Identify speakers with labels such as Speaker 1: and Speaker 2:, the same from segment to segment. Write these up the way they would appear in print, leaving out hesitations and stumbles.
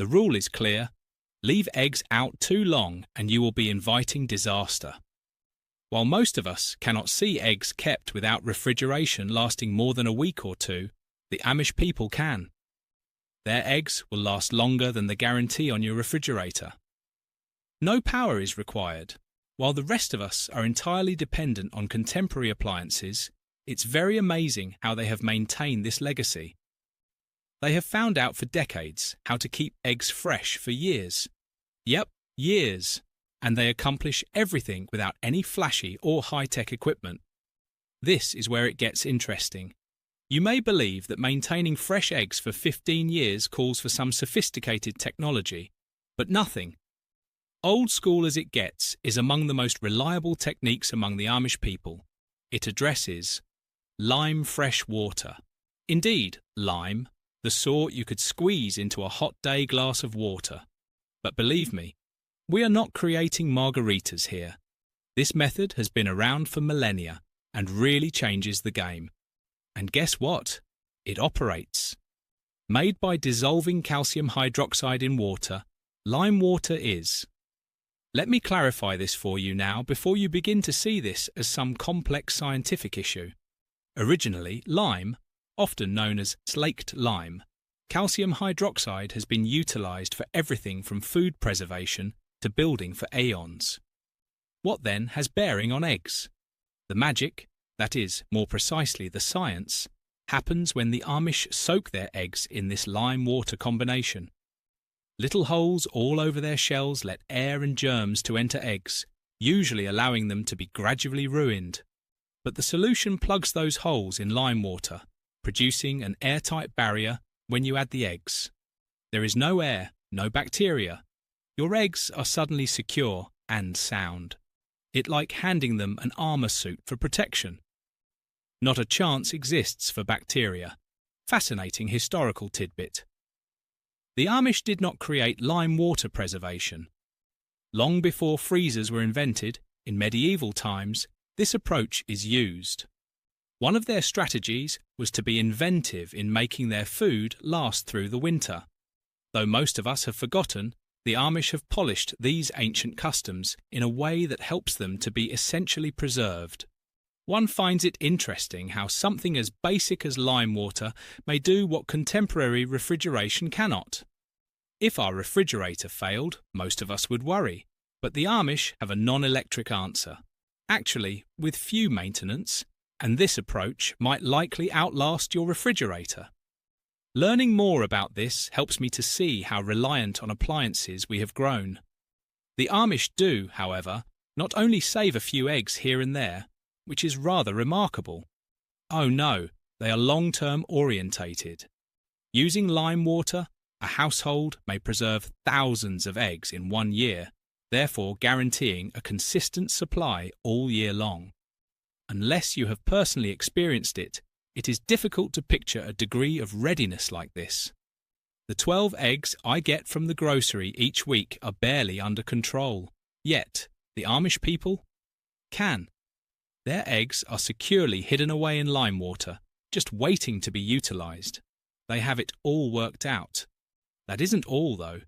Speaker 1: The rule is clear: leave eggs out too long and you will be inviting disaster. While most of us cannot see eggs kept without refrigeration lasting more than a week or two, the Amish people can. Their eggs will last longer than the guarantee on your refrigerator. No power is required. While the rest of us are entirely dependent on contemporary appliances, it's very amazing how they have maintained this legacy. They have found out for decades how to keep eggs fresh for years. Yep, years. And they accomplish everything without any flashy or high-tech equipment. This is where it gets interesting. You may believe that maintaining fresh eggs for 15 years calls for some sophisticated technology, but nothing. Old school as it gets is among the most reliable techniques among the Amish people. It addresses lime fresh water. Indeed, lime, the sort you could squeeze into a hot day glass of water. But believe me, we are not creating margaritas here. This method has been around for millennia and really changes the game. And guess what? It operates. Made by dissolving calcium hydroxide in water, lime water is. Let me clarify this for you now before you begin to see this as some complex scientific issue. Originally, lime, often known as slaked lime, calcium hydroxide has been utilized for everything from food preservation to building for aeons. What then has bearing on eggs? The magic, that is, more precisely the science, happens when the Amish soak their eggs in this lime-water combination. Little holes all over their shells let air and germs to enter eggs, usually allowing them to be gradually ruined. But the solution plugs those holes in lime water, producing an airtight barrier when you add the eggs. There is no air, no bacteria. Your eggs are suddenly secure and sound. It's like handing them an armor suit for protection. Not a chance exists for bacteria. Fascinating historical tidbit. The Amish did not create lime water preservation. Long before freezers were invented, in medieval times, this approach is used. One of their strategies was to be inventive in making their food last through the winter. Though most of us have forgotten, the Amish have polished these ancient customs in a way that helps them to be essentially preserved. One finds it interesting how something as basic as lime water may do what contemporary refrigeration cannot. If our refrigerator failed, most of us would worry, but the Amish have a non-electric answer. Actually, with few maintenance, and this approach might likely outlast your refrigerator. Learning more about this helps me to see how reliant on appliances we have grown. The Amish do, however, not only save a few eggs here and there, which is rather remarkable. Oh no, they are long-term orientated. Using lime water, a household may preserve thousands of eggs in 1 year, therefore guaranteeing a consistent supply all year long. Unless you have personally experienced it, it is difficult to picture a degree of readiness like this. The 12 eggs I get from the grocery each week are barely under control, yet the Amish people can. Their eggs are securely hidden away in lime water, just waiting to be utilized. They have it all worked out. That isn't all, though.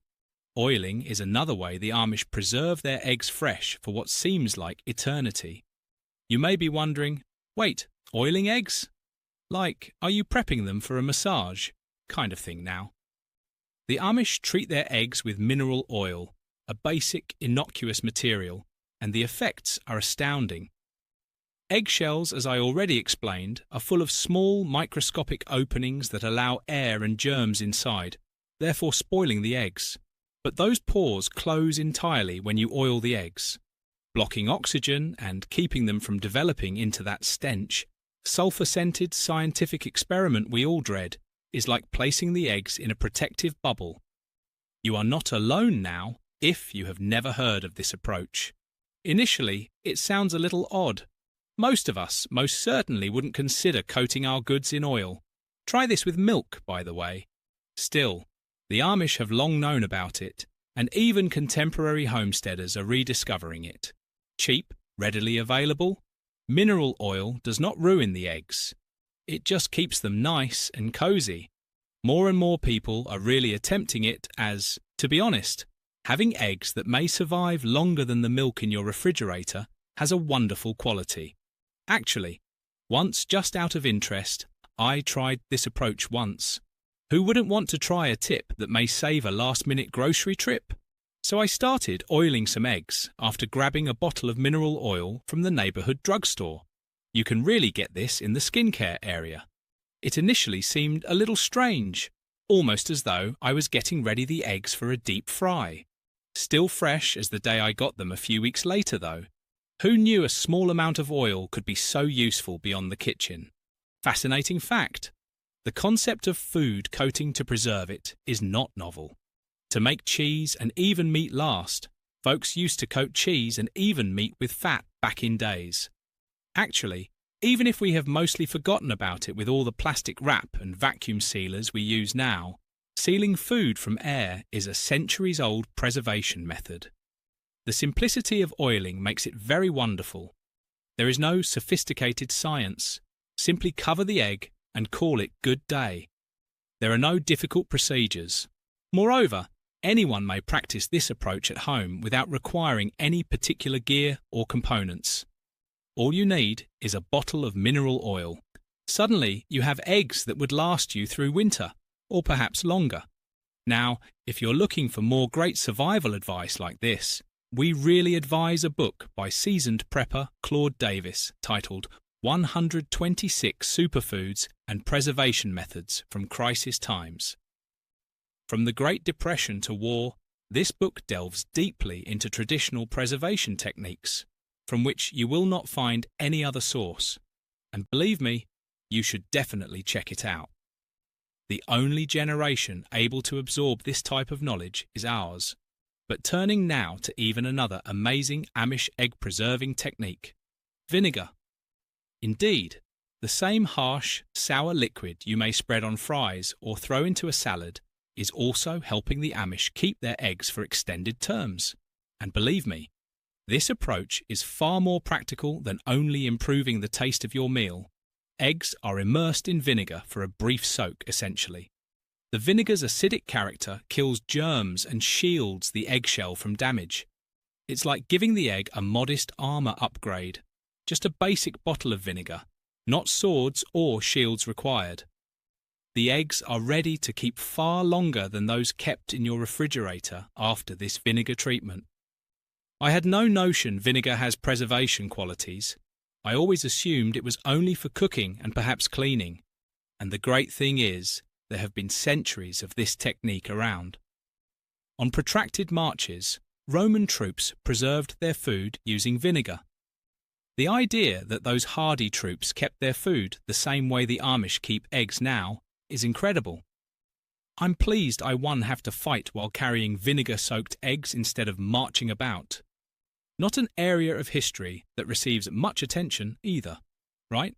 Speaker 1: Oiling is another way the Amish preserve their eggs fresh for what seems like eternity. You may be wondering, wait, oiling eggs? Like, are you prepping them for a massage? Kind of thing now. The Amish treat their eggs with mineral oil, a basic, innocuous material, and the effects are astounding. Eggshells, as I already explained, are full of small, microscopic openings that allow air and germs inside, therefore spoiling the eggs. But those pores close entirely when you oil the eggs. Blocking oxygen and keeping them from developing into that stench, sulfur-scented scientific experiment we all dread, is like placing the eggs in a protective bubble. You are not alone now if you have never heard of this approach. Initially, it sounds a little odd. Most of us most certainly wouldn't consider coating our goods in oil. Try this with milk, by the way. Still, the Amish have long known about it, and even contemporary homesteaders are rediscovering it. Cheap, readily available, mineral oil does not ruin the eggs. It just keeps them nice and cozy. More and more people are really attempting it as, to be honest, having eggs that may survive longer than the milk in your refrigerator has a wonderful quality. Actually, once, just out of interest, I tried this approach once. Who wouldn't want to try a tip that may save a last-minute grocery trip? So I started oiling some eggs after grabbing a bottle of mineral oil from the neighborhood drugstore. You can really get this in the skincare area. It initially seemed a little strange, almost as though I was getting ready the eggs for a deep fry. Still fresh as the day I got them a few weeks later, though. Who knew a small amount of oil could be so useful beyond the kitchen? Fascinating fact. The concept of food coating to preserve it is not novel. To make cheese and even meat last, folks used to coat cheese and even meat with fat back in days. Actually, even if we have mostly forgotten about it with all the plastic wrap and vacuum sealers we use now, sealing food from air is a centuries-old preservation method. The simplicity of oiling makes it very wonderful. There is no sophisticated science. Simply cover the egg and call it good day. There are no difficult procedures. Moreover, anyone may practice this approach at home without requiring any particular gear or components. All you need is a bottle of mineral oil. Suddenly, you have eggs that would last you through winter, or perhaps longer. Now, if you're looking for more great survival advice like this, we really advise a book by seasoned prepper Claude Davis titled 126 Superfoods and Preservation Methods from Crisis Times. From the Great Depression to war, this book delves deeply into traditional preservation techniques, from which you will not find any other source. And believe me, you should definitely check it out. The only generation able to absorb this type of knowledge is ours. But turning now to even another amazing Amish egg-preserving technique, vinegar. Indeed, the same harsh, sour liquid you may spread on fries or throw into a salad is also helping the Amish keep their eggs for extended terms. And believe me, this approach is far more practical than only improving the taste of your meal. Eggs are immersed in vinegar for a brief soak, essentially. The vinegar's acidic character kills germs and shields the eggshell from damage. It's like giving the egg a modest armor upgrade. Just a basic bottle of vinegar, not swords or shields required. The eggs are ready to keep far longer than those kept in your refrigerator after this vinegar treatment. I had no notion vinegar has preservation qualities. I always assumed it was only for cooking and perhaps cleaning. And the great thing is, there have been centuries of this technique around. On protracted marches, Roman troops preserved their food using vinegar. The idea that those hardy troops kept their food the same way the Amish keep eggs now is incredible. I'm pleased I won't have to fight while carrying vinegar-soaked eggs instead of marching about. Not an area of history that receives much attention either, right?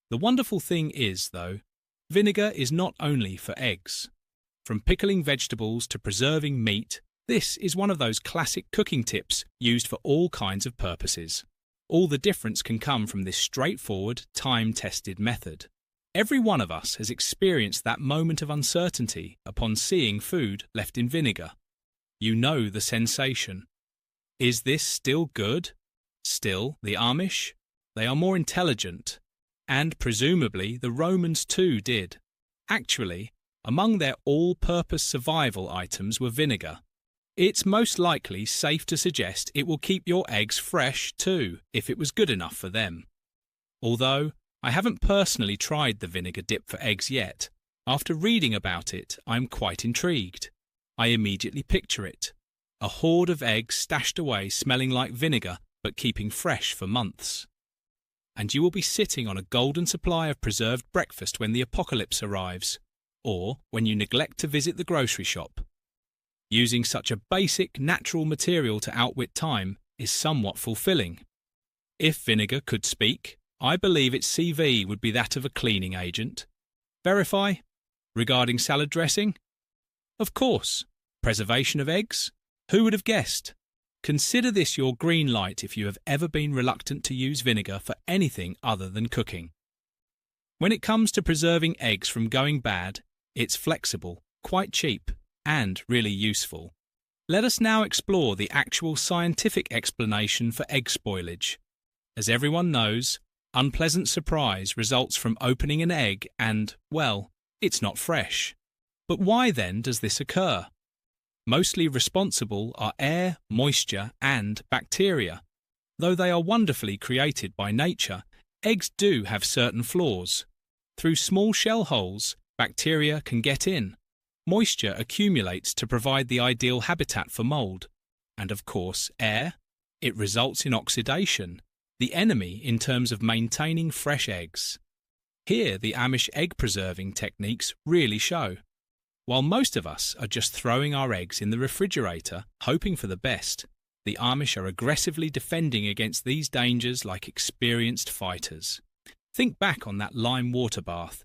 Speaker 1: The wonderful thing is, though, vinegar is not only for eggs. From pickling vegetables to preserving meat, this is one of those classic cooking tips used for all kinds of purposes. All the difference can come from this straightforward, time-tested method. Every one of us has experienced that moment of uncertainty upon seeing food left in vinegar. You know the sensation. Is this still good? Still, the Amish? They are more intelligent. And presumably the Romans too did. Actually, among their all-purpose survival items were vinegar. It's most likely safe to suggest it will keep your eggs fresh too, if it was good enough for them. Although, I haven't personally tried the vinegar dip for eggs yet. After reading about it, I'm quite intrigued. I immediately picture it. A hoard of eggs stashed away smelling like vinegar, but keeping fresh for months. And you will be sitting on a golden supply of preserved breakfast when the apocalypse arrives, or when you neglect to visit the grocery shop. Using such a basic, natural material to outwit time is somewhat fulfilling. If vinegar could speak, I believe its CV would be that of a cleaning agent. Verify? Regarding salad dressing? Of course. Preservation of eggs? Who would have guessed? Consider this your green light if you have ever been reluctant to use vinegar for anything other than cooking. When it comes to preserving eggs from going bad, It's flexible, quite cheap, and really useful. Let us now explore the actual scientific explanation for egg spoilage. As everyone knows, unpleasant surprise results from opening an egg and, well, it's not fresh. But why then does this occur? Mostly responsible are air, moisture, and bacteria. Though they are wonderfully created by nature, eggs do have certain flaws. Through small shell holes, bacteria can get in. Moisture accumulates to provide the ideal habitat for mold. And of course, air. It results in oxidation, the enemy in terms of maintaining fresh eggs. Here, the Amish egg preserving techniques really show. While most of us are just throwing our eggs in the refrigerator, hoping for the best, the Amish are aggressively defending against these dangers like experienced fighters. Think back on that lime water bath.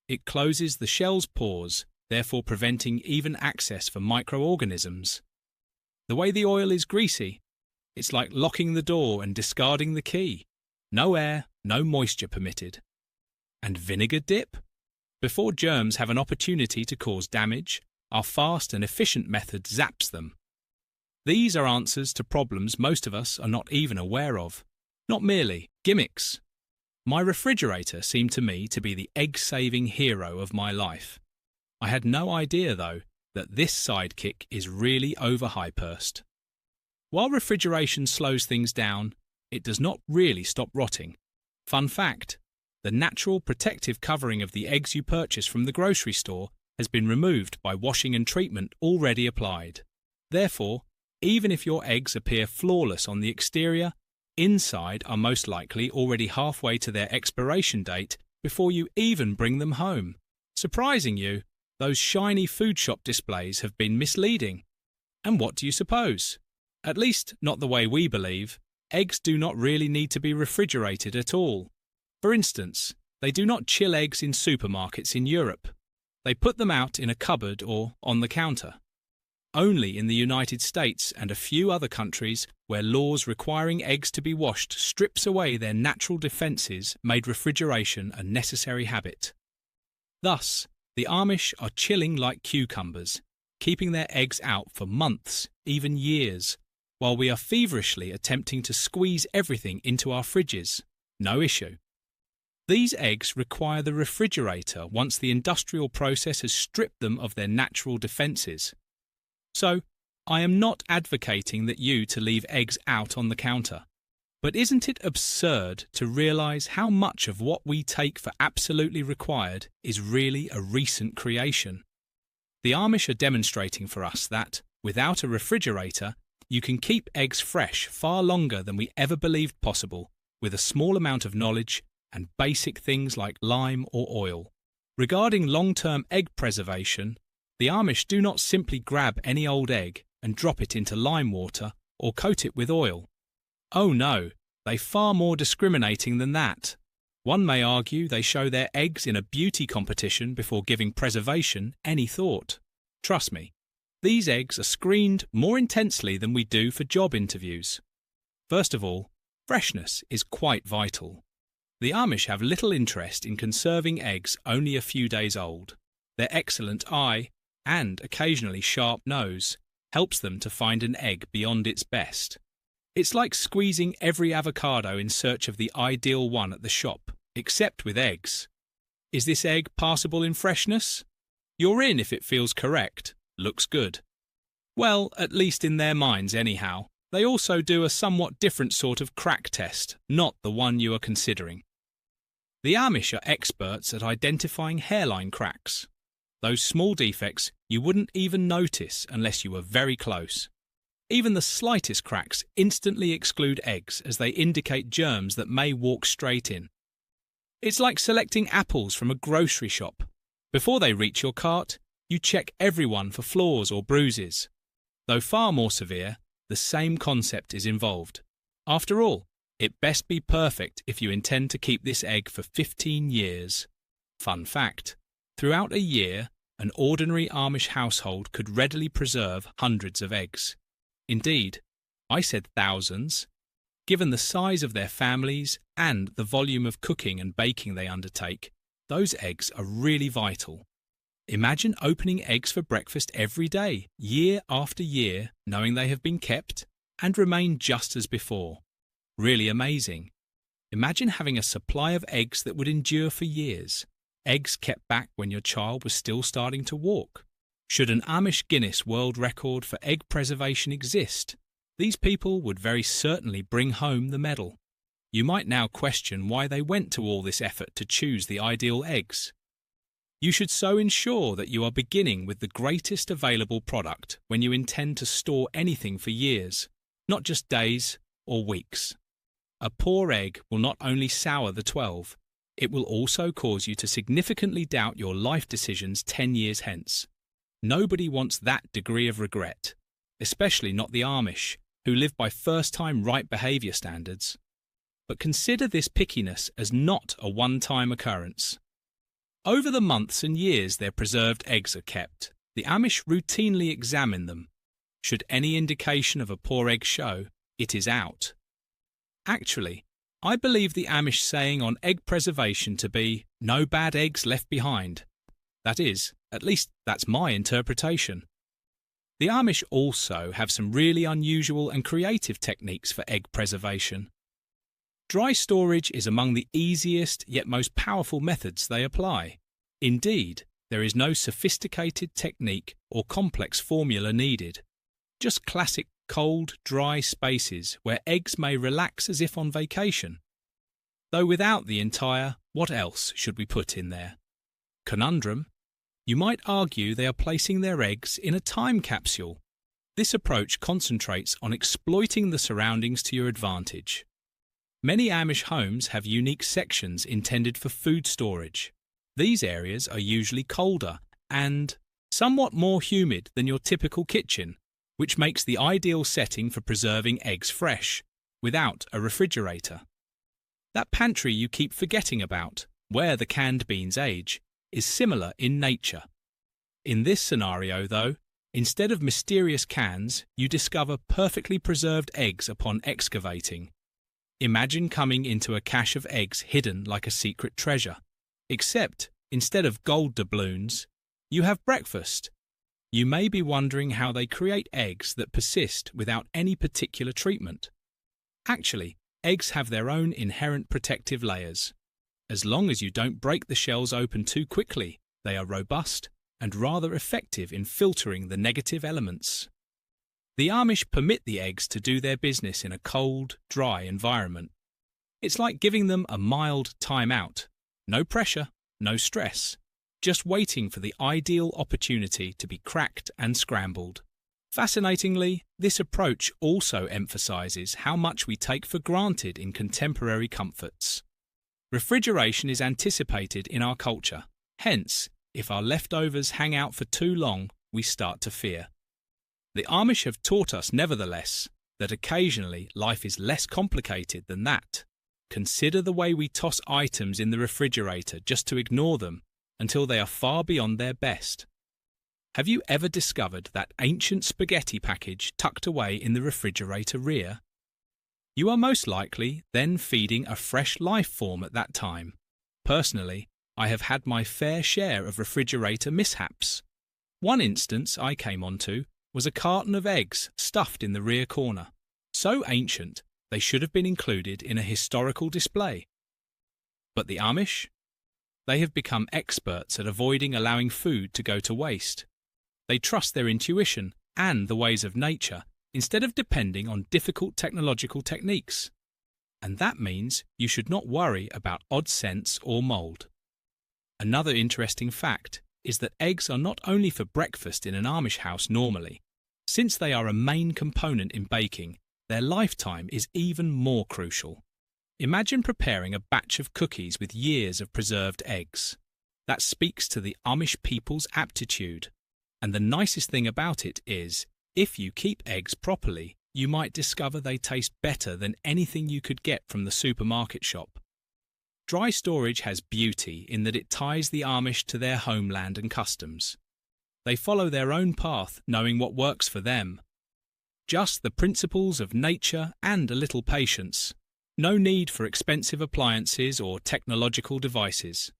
Speaker 1: It closes the shell's pores, therefore preventing even access for microorganisms. The way the oil is greasy, it's like locking the door and discarding the key. No air, no moisture permitted. And vinegar dip? Before germs have an opportunity to cause damage, our fast and efficient method zaps them. These are answers to problems most of us are not even aware of. Not merely gimmicks. My refrigerator seemed to me to be the egg-saving hero of my life. I had no idea, though, that this sidekick is really overhypersed. While refrigeration slows things down, it does not really stop rotting. Fun fact, the natural protective covering of the eggs you purchase from the grocery store has been removed by washing and treatment already applied. Therefore, even if your eggs appear flawless on the exterior, inside are most likely already halfway to their expiration date before you even bring them home. Surprising you, those shiny food shop displays have been misleading. And what do you suppose? At least not the way we believe. Eggs do not really need to be refrigerated at all. For instance, they do not chill eggs in supermarkets in Europe. They put them out in a cupboard or on the counter. Only in the United States and a few other countries where laws requiring eggs to be washed strips away their natural defences made refrigeration a necessary habit. Thus, the Amish are chilling like cucumbers, keeping their eggs out for months, even years, while we are feverishly attempting to squeeze everything into our fridges. No issue. These eggs require the refrigerator once the industrial process has stripped them of their natural defences. So, I am not advocating that you to leave eggs out on the counter. But isn't it absurd to realise how much of what we take for absolutely required is really a recent creation? The Amish are demonstrating for us that, without a refrigerator, you can keep eggs fresh far longer than we ever believed possible, with a small amount of knowledge and basic things like lime or oil. Regarding long-term egg preservation, the Amish do not simply grab any old egg and drop it into lime water or coat it with oil. Oh no, they're far more discriminating than that. One may argue they show their eggs in a beauty competition before giving preservation any thought. Trust me, these eggs are screened more intensely than we do for job interviews. First of all, freshness is quite vital. The Amish have little interest in conserving eggs only a few days old. Their excellent eye, and occasionally sharp nose, helps them to find an egg beyond its best. It's like squeezing every avocado in search of the ideal one at the shop, except with eggs. Is this egg passable in freshness? You're in if it feels correct, looks good. Well, at least in their minds anyhow. They also do a somewhat different sort of crack test, not the one you are considering. The Amish are experts at identifying hairline cracks. Those small defects you wouldn't even notice unless you were very close. Even the slightest cracks instantly exclude eggs as they indicate germs that may walk straight in. It's like selecting apples from a grocery shop. Before they reach your cart, you check everyone for flaws or bruises. Though far more severe, the same concept is involved. After all, it best be perfect if you intend to keep this egg for 15 years. Fun fact, throughout a year, an ordinary Amish household could readily preserve hundreds of eggs. Indeed, I said thousands. Given the size of their families and the volume of cooking and baking they undertake, those eggs are really vital. Imagine opening eggs for breakfast every day, year after year, knowing they have been kept and remain just as before. Really amazing. Imagine having a supply of eggs that would endure for years. Eggs kept back when your child was still starting to walk. Should an Amish Guinness World Record for egg preservation exist, these people would very certainly bring home the medal. You might now question why they went to all this effort to choose the ideal eggs. You should so ensure that you are beginning with the greatest available product when you intend to store anything for years, not just days or weeks. A poor egg will not only sour the 12, it will also cause you to significantly doubt your life decisions 10 years hence. Nobody wants that degree of regret, especially not the Amish, who live by first-time right behaviour standards. But consider this pickiness as not a one-time occurrence. Over the months and years their preserved eggs are kept, the Amish routinely examine them. Should any indication of a poor egg show, it is out. Actually, I believe the Amish saying on egg preservation to be, "No bad eggs left behind." That is, at least that's my interpretation. The Amish also have some really unusual and creative techniques for egg preservation. Dry storage is among the easiest yet most powerful methods they apply. Indeed, there is no sophisticated technique or complex formula needed. Just classic cold, dry spaces where eggs may relax as if on vacation. Though without the entire "what else should we put in there?" conundrum, you might argue they are placing their eggs in a time capsule. This approach concentrates on exploiting the surroundings to your advantage. Many Amish homes have unique sections intended for food storage. These areas are usually colder and somewhat more humid than your typical kitchen, which makes the ideal setting for preserving eggs fresh, without a refrigerator. That pantry you keep forgetting about, where the canned beans age, is similar in nature. In this scenario, though, instead of mysterious cans, you discover perfectly preserved eggs upon excavating. Imagine coming into a cache of eggs hidden like a secret treasure. Except, instead of gold doubloons, you have breakfast. You may be wondering how they create eggs that persist without any particular treatment. Actually, eggs have their own inherent protective layers. As long as you don't break the shells open too quickly, they are robust and rather effective in filtering the negative elements. The Amish permit the eggs to do their business in a cold, dry environment. It's like giving them a mild time out. No pressure, no stress. Just waiting for the ideal opportunity to be cracked and scrambled. Fascinatingly, this approach also emphasizes how much we take for granted in contemporary comforts. Refrigeration is anticipated in our culture. Hence, if our leftovers hang out for too long, we start to fear. The Amish have taught us, nevertheless, that occasionally life is less complicated than that. Consider the way we toss items in the refrigerator just to ignore them until they are far beyond their best. Have you ever discovered that ancient spaghetti package tucked away in the refrigerator rear? You are most likely then feeding a fresh life form at that time. Personally, I have had my fair share of refrigerator mishaps. One instance I came onto was a carton of eggs stuffed in the rear corner. So ancient, they should have been included in a historical display. But the Amish? They have become experts at avoiding allowing food to go to waste. They trust their intuition and the ways of nature instead of depending on difficult technological techniques. And that means you should not worry about odd scents or mould. Another interesting fact is that eggs are not only for breakfast in an Amish house normally. Since they are a main component in baking, their lifetime is even more crucial. Imagine preparing a batch of cookies with years of preserved eggs. That speaks to the Amish people's aptitude. And the nicest thing about it is, if you keep eggs properly, you might discover they taste better than anything you could get from the supermarket shop. Dry storage has beauty in that it ties the Amish to their homeland and customs. They follow their own path, knowing what works for them. Just the principles of nature and a little patience. No need for expensive appliances or technological devices.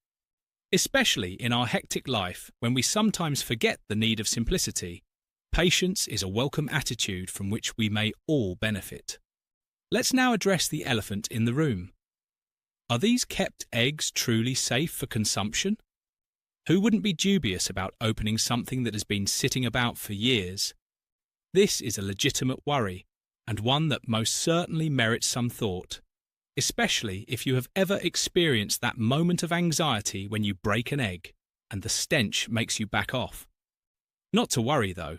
Speaker 1: Especially in our hectic life when we sometimes forget the need of simplicity, patience is a welcome attitude from which we may all benefit. Let's now address the elephant in the room. Are these kept eggs truly safe for consumption? Who wouldn't be dubious about opening something that has been sitting about for years? This is a legitimate worry, and one that most certainly merits some thought, especially if you have ever experienced that moment of anxiety when you break an egg and the stench makes you back off. Not to worry, though.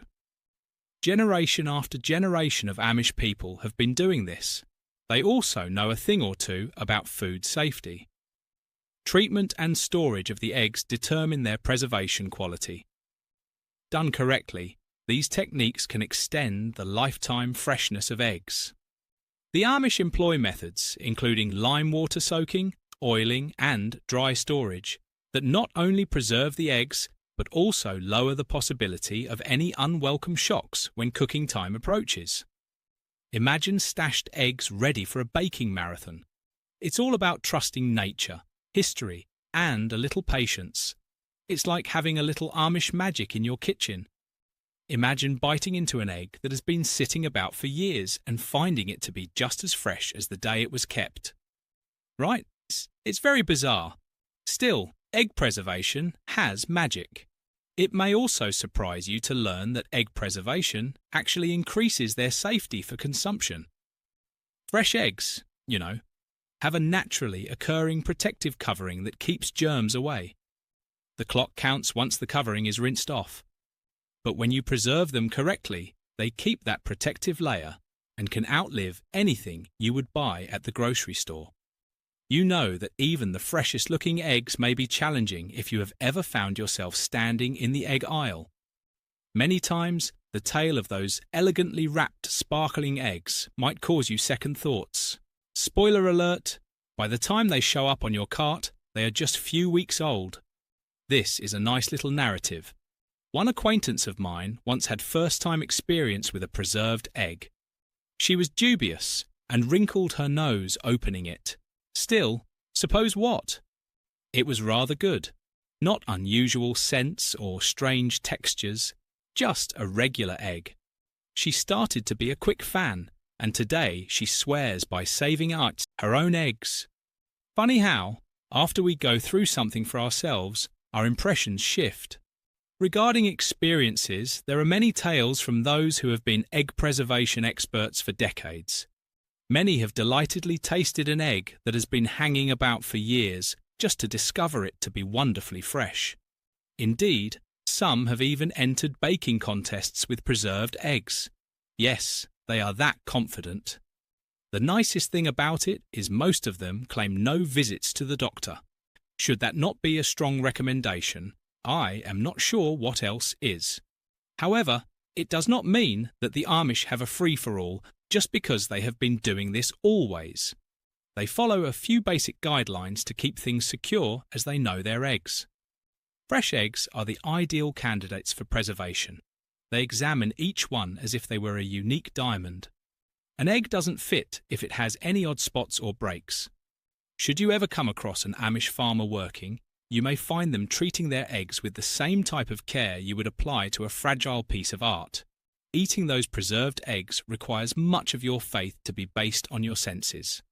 Speaker 1: Generation after generation of Amish people have been doing this. They also know a thing or two about food safety. Treatment and storage of the eggs determine their preservation quality. Done correctly, these techniques can extend the lifetime freshness of eggs. The Amish employ methods, including lime water soaking, oiling, and dry storage, that not only preserve the eggs, but also lower the possibility of any unwelcome shocks when cooking time approaches. Imagine stashed eggs ready for a baking marathon. It's all about trusting nature, history, and a little patience. It's like having a little Amish magic in your kitchen. Imagine biting into an egg that has been sitting about for years and finding it to be just as fresh as the day it was kept. Right? It's very bizarre. Still, egg preservation has magic. It may also surprise you to learn that egg preservation actually increases their safety for consumption. Fresh eggs, have a naturally occurring protective covering that keeps germs away. The clock counts once the covering is rinsed off. But when you preserve them correctly, they keep that protective layer and can outlive anything you would buy at the grocery store. You know that even the freshest looking eggs may be challenging if you have ever found yourself standing in the egg aisle. Many times, the tale of those elegantly wrapped, sparkling eggs might cause you second thoughts. Spoiler alert, by the time they show up on your cart, they are just few weeks old. This is a nice little narrative. One acquaintance of mine once had first-time experience with a preserved egg. She was dubious and wrinkled her nose opening it. Still, suppose what? It was rather good. Not unusual scents or strange textures, just a regular egg. She started to be a quick fan, and today she swears by saving out her own eggs. Funny how, after we go through something for ourselves, our impressions shift. Regarding experiences, there are many tales from those who have been egg preservation experts for decades. Many have delightedly tasted an egg that has been hanging about for years just to discover it to be wonderfully fresh. Indeed, some have even entered baking contests with preserved eggs. Yes, they are that confident. The nicest thing about it is most of them claim no visits to the doctor. Should that not be a strong recommendation, I am not sure what else is. However, it does not mean that the Amish have a free-for-all just because they have been doing this always. They follow a few basic guidelines to keep things secure as they know their eggs. Fresh eggs are the ideal candidates for preservation. They examine each one as if they were a unique diamond. An egg doesn't fit if it has any odd spots or breaks. Should you ever come across an Amish farmer working, you may find them treating their eggs with the same type of care you would apply to a fragile piece of art. Eating those preserved eggs requires much of your faith to be based on your senses.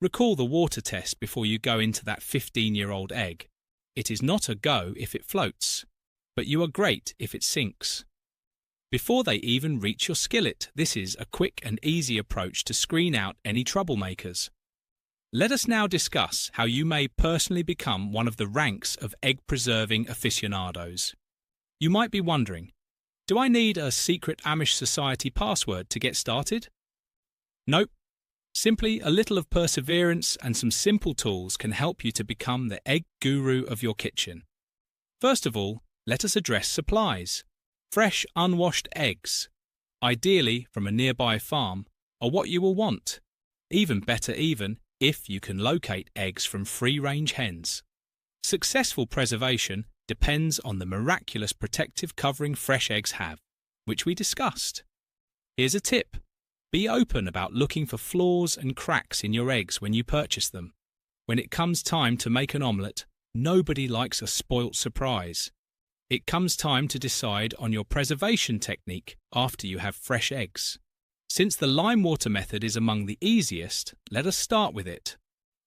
Speaker 1: Recall the water test before you go into that 15-year-old egg. It is not a go if it floats, but you are great if it sinks. Before they even reach your skillet, this is a quick and easy approach to screen out any troublemakers. Let us now discuss how you may personally become one of the ranks of egg-preserving aficionados. You might be wondering, do I need a secret Amish Society password to get started? Nope. Simply a little of perseverance and some simple tools can help you to become the egg guru of your kitchen. First of all, let us address supplies. Fresh, unwashed eggs, ideally from a nearby farm, are what you will want. Even better if you can locate eggs from free-range hens. Successful preservation depends on the miraculous protective covering fresh eggs have, which we discussed. Here's a tip. Be open about looking for flaws and cracks in your eggs when you purchase them. When it comes time to make an omelette, nobody likes a spoilt surprise. It comes time to decide on your preservation technique after you have fresh eggs. Since the lime water method is among the easiest, let us start with it.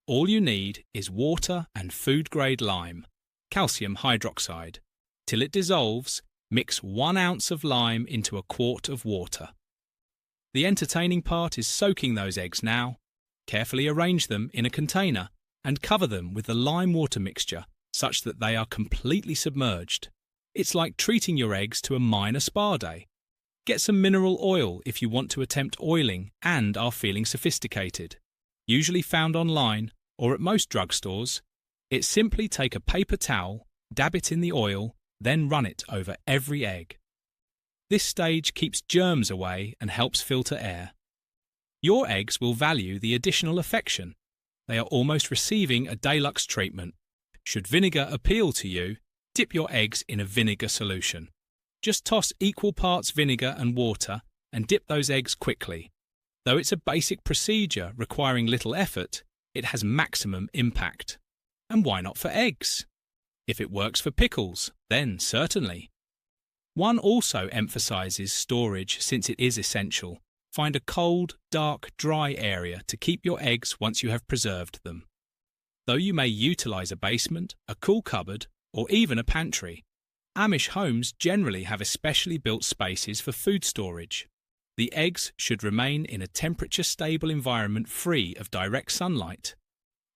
Speaker 1: All you need is water and food-grade lime, calcium hydroxide. Till it dissolves, mix 1 ounce of lime into a quart of water. The entertaining part is soaking those eggs now. Carefully arrange them in a container and cover them with the lime water mixture such that they are completely submerged. It's like treating your eggs to a minor spa day. Get some mineral oil if you want to attempt oiling and are feeling sophisticated. Usually found online or at most drugstores, it's simply take a paper towel, dab it in the oil, then run it over every egg. This stage keeps germs away and helps filter air. Your eggs will value the additional affection. They are almost receiving a deluxe treatment. Should vinegar appeal to you, dip your eggs in a vinegar solution. Just toss equal parts vinegar and water and dip those eggs quickly. Though it's a basic procedure requiring little effort, it has maximum impact. And why not for eggs? If it works for pickles, then certainly. One also emphasises storage since it is essential. Find a cold, dark, dry area to keep your eggs once you have preserved them. Though you may utilise a basement, a cool cupboard, or even a pantry, Amish homes generally have especially built spaces for food storage. The eggs should remain in a temperature-stable environment free of direct sunlight.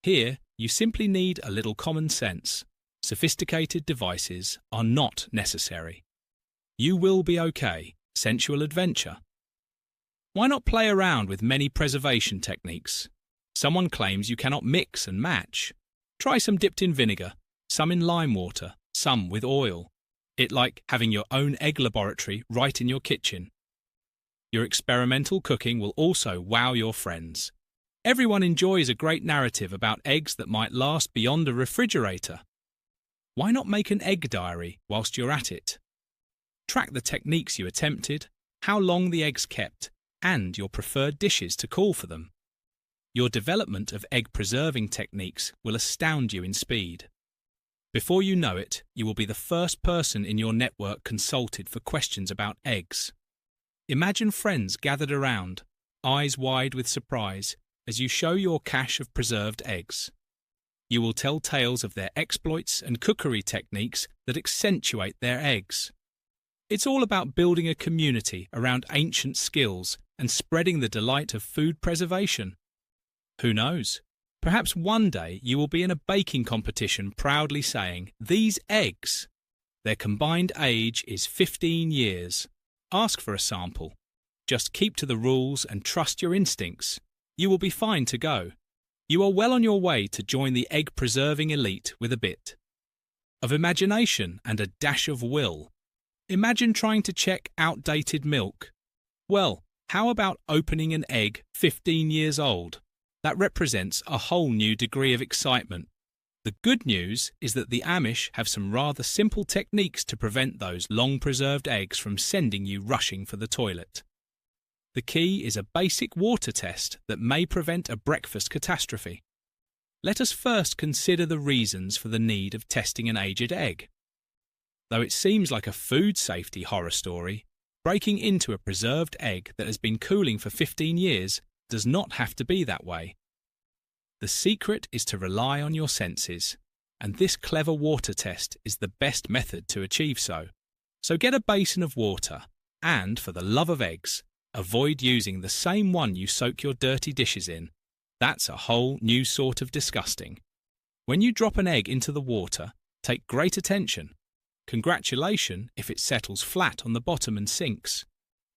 Speaker 1: Here, you simply need a little common sense. Sophisticated devices are not necessary. You will be okay. Sensual adventure. Why not play around with many preservation techniques? Someone claims you cannot mix and match. Try some dipped in vinegar, some in lime water, some with oil. It's like having your own egg laboratory right in your kitchen. Your experimental cooking will also wow your friends. Everyone enjoys a great narrative about eggs that might last beyond a refrigerator. Why not make an egg diary whilst you're at it? Track the techniques you attempted, how long the eggs kept, and your preferred dishes to call for them. Your development of egg preserving techniques will astound you in speed. Before you know it, you will be the first person in your network consulted for questions about eggs. Imagine friends gathered around, eyes wide with surprise, as you show your cache of preserved eggs. You will tell tales of their exploits and cookery techniques that accentuate their eggs. It's all about building a community around ancient skills and spreading the delight of food preservation. Who knows? Perhaps one day you will be in a baking competition proudly saying, "These eggs, their combined age is 15 years. Ask for a sample. Just keep to the rules and trust your instincts. You will be fine to go. You are well on your way to join the egg-preserving elite with a bit of imagination and a dash of will. Imagine trying to check outdated milk. Well, how about opening an egg 15 years old? That represents a whole new degree of excitement. The good news is that the Amish have some rather simple techniques to prevent those long-preserved eggs from sending you rushing for the toilet. The key is a basic water test that may prevent a breakfast catastrophe. Let us first consider the reasons for the need of testing an aged egg. Though it seems like a food safety horror story, breaking into a preserved egg that has been cooling for 15 years does not have to be that way. The secret is to rely on your senses, and this clever water test is the best method to achieve so. So get a basin of water, and, for the love of eggs, avoid using the same one you soak your dirty dishes in. That's a whole new sort of disgusting. When you drop an egg into the water, take great attention. Congratulations if it settles flat on the bottom and sinks.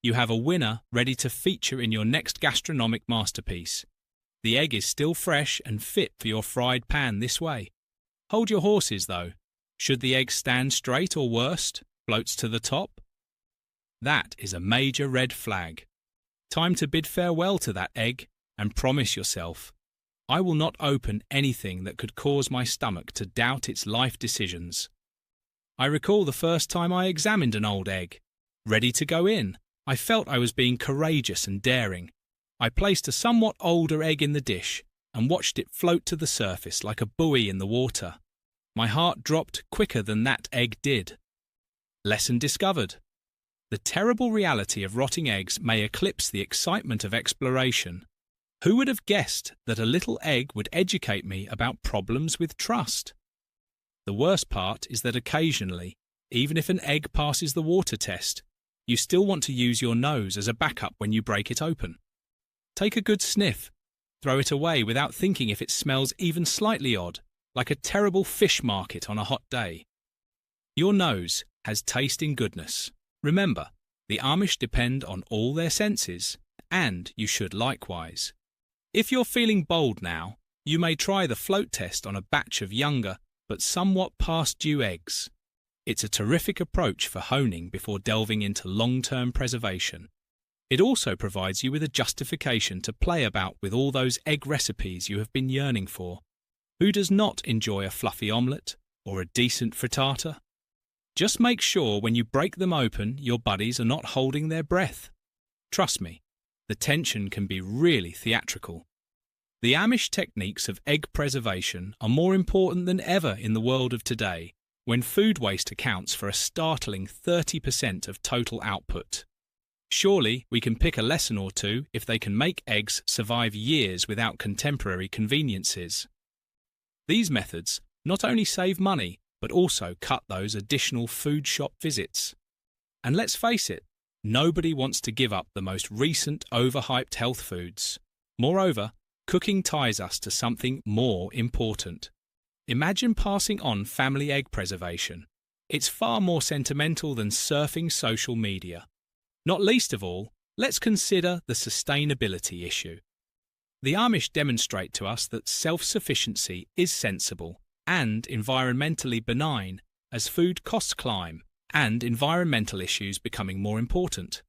Speaker 1: You have a winner ready to feature in your next gastronomic masterpiece. The egg is still fresh and fit for your fried pan this way. Hold your horses, though. Should the egg stand straight or worst, floats to the top? That is a major red flag. Time to bid farewell to that egg and promise yourself, I will not open anything that could cause my stomach to doubt its life decisions. I recall the first time I examined an old egg. Ready to go in, I felt I was being courageous and daring. I placed a somewhat older egg in the dish and watched it float to the surface like a buoy in the water. My heart dropped quicker than that egg did. Lesson discovered. The terrible reality of rotting eggs may eclipse the excitement of exploration. Who would have guessed that a little egg would educate me about problems with trust? The worst part is that occasionally, even if an egg passes the water test, you still want to use your nose as a backup when you break it open. Take a good sniff. Throw it away without thinking if it smells even slightly odd, like a terrible fish market on a hot day. Your nose has taste in goodness. Remember, the Amish depend on all their senses, and you should likewise. If you're feeling bold now, you may try the float test on a batch of younger but somewhat past due eggs. It's a terrific approach for honing before delving into long-term preservation. It also provides you with a justification to play about with all those egg recipes you have been yearning for. Who does not enjoy a fluffy omelette or a decent frittata? Just make sure when you break them open, your buddies are not holding their breath. Trust me, the tension can be really theatrical. The Amish techniques of egg preservation are more important than ever in the world of today, when food waste accounts for a startling 30% of total output. Surely we can pick a lesson or two if they can make eggs survive years without contemporary conveniences. These methods not only save money, but also cut those additional food shop visits. And let's face it, nobody wants to give up the most recent overhyped health foods. Moreover, cooking ties us to something more important. Imagine passing on family egg preservation. It's far more sentimental than surfing social media. Not least of all, let's consider the sustainability issue. The Amish demonstrate to us that self-sufficiency is sensible and environmentally benign as food costs climb and environmental issues becoming more important.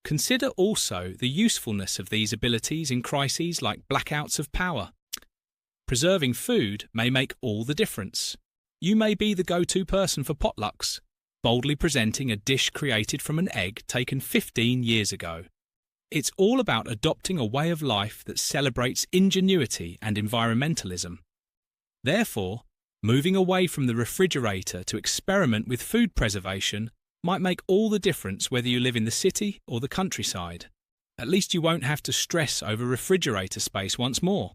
Speaker 1: Consider also the usefulness of these abilities in crises like blackouts of power. Preserving food may make all the difference. You may be the go-to person for potlucks, boldly presenting a dish created from an egg taken 15 years ago. It's all about adopting a way of life that celebrates ingenuity and environmentalism. Therefore, moving away from the refrigerator to experiment with food preservation might make all the difference whether you live in the city or the countryside. At least you won't have to stress over refrigerator space once more.